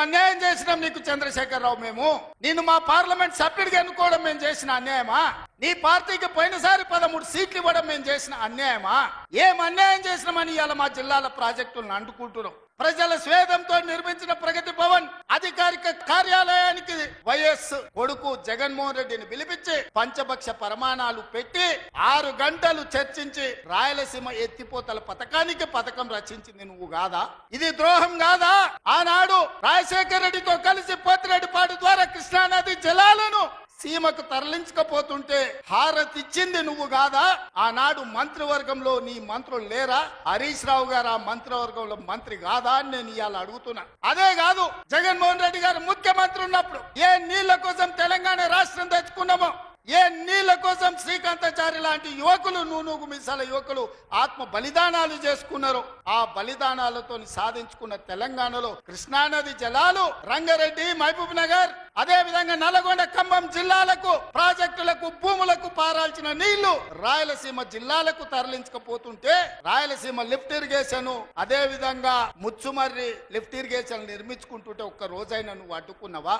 అన్యాయం చేసినాం నీకు చంద్రశేఖరరావు? మేము నిన్ను మా పార్లమెంట్ సభ్యుడిగా ఎన్నుకోవడం మేము చేసిన అన్యాయమా? నీ పార్టీకి పోయినసారి 13 సీట్లు ఇవ్వడం మేము చేసిన అన్యాయమా? ఏం అన్యాయం చేసినామని ఇవాళ మా జిల్లాల ప్రాజెక్టులను అంటుకుంటున్నాం. ప్రజల స్వేదంతో నిర్మించిన ప్రగతి భవన్ అధికారిక కార్యాలయానికి వైఎస్ కొడుకు జగన్మోహన్ రెడ్డిని పిలిపించి పంచపక్ష ప్రమాణాలు పెట్టి 6 గంటలు చర్చించి రాయలసీమ ఎత్తిపోతల పథకం రచించింది నువ్వు కాదా? ఇది ద్రోహం కాదా? ఆనాడు రాజశేఖర రెడ్డితో కలిసి పోతిరెడ్డిపాడు ద్వారా కృష్ణానది జలాలను సీమకు తరలించకపోతుంటే హారతిచ్చింది నువ్వు కాదా? ఆనాడు మంత్రివర్గంలో నీ మంత్రులు లేరా? హరీష్ రావు గారు ఆ మంత్రివర్గంలో మంత్రి కాదా అని నేను ఇవాళ అడుగుతున్నా. అదే కాదు, జగన్మోహన్ రెడ్డి గారు ముఖ్యమంత్రి ఉన్నప్పుడు ఏ నీళ్ల కోసం తెలంగాణ రాష్ట్రం తెచ్చుకున్నామో, ఏ నీళ్ల కోసం శ్రీకాంతాచారి లాంటి యువకులు, నూనూగు మిసాల యువకులు ఆత్మ బలిదానాలు చేసుకున్నారు. ఆ బలిదానాలతో సాధించుకున్న తెలంగాణలో కృష్ణానది జలాలు రంగారెడ్డి, మహబూబ్ నగర్, అదే విధంగా నల్గొండ, ఖమ్మం జిల్లాలకు ప్రాజెక్టులకు భూములకు పారాల్సిన నీళ్లు రాయలసీమ జిల్లాలకు తరలించకపోతుంటే రాయలసీమ లిఫ్ట్ ఇరిగేషన్, అదే విధంగా ముచ్చుమర్రి లిఫ్ట్ ఇరిగేషన్ నిర్మించుకుంటుంటే ఒక్క రోజైనా నువ్వు అడ్డుకున్నావా?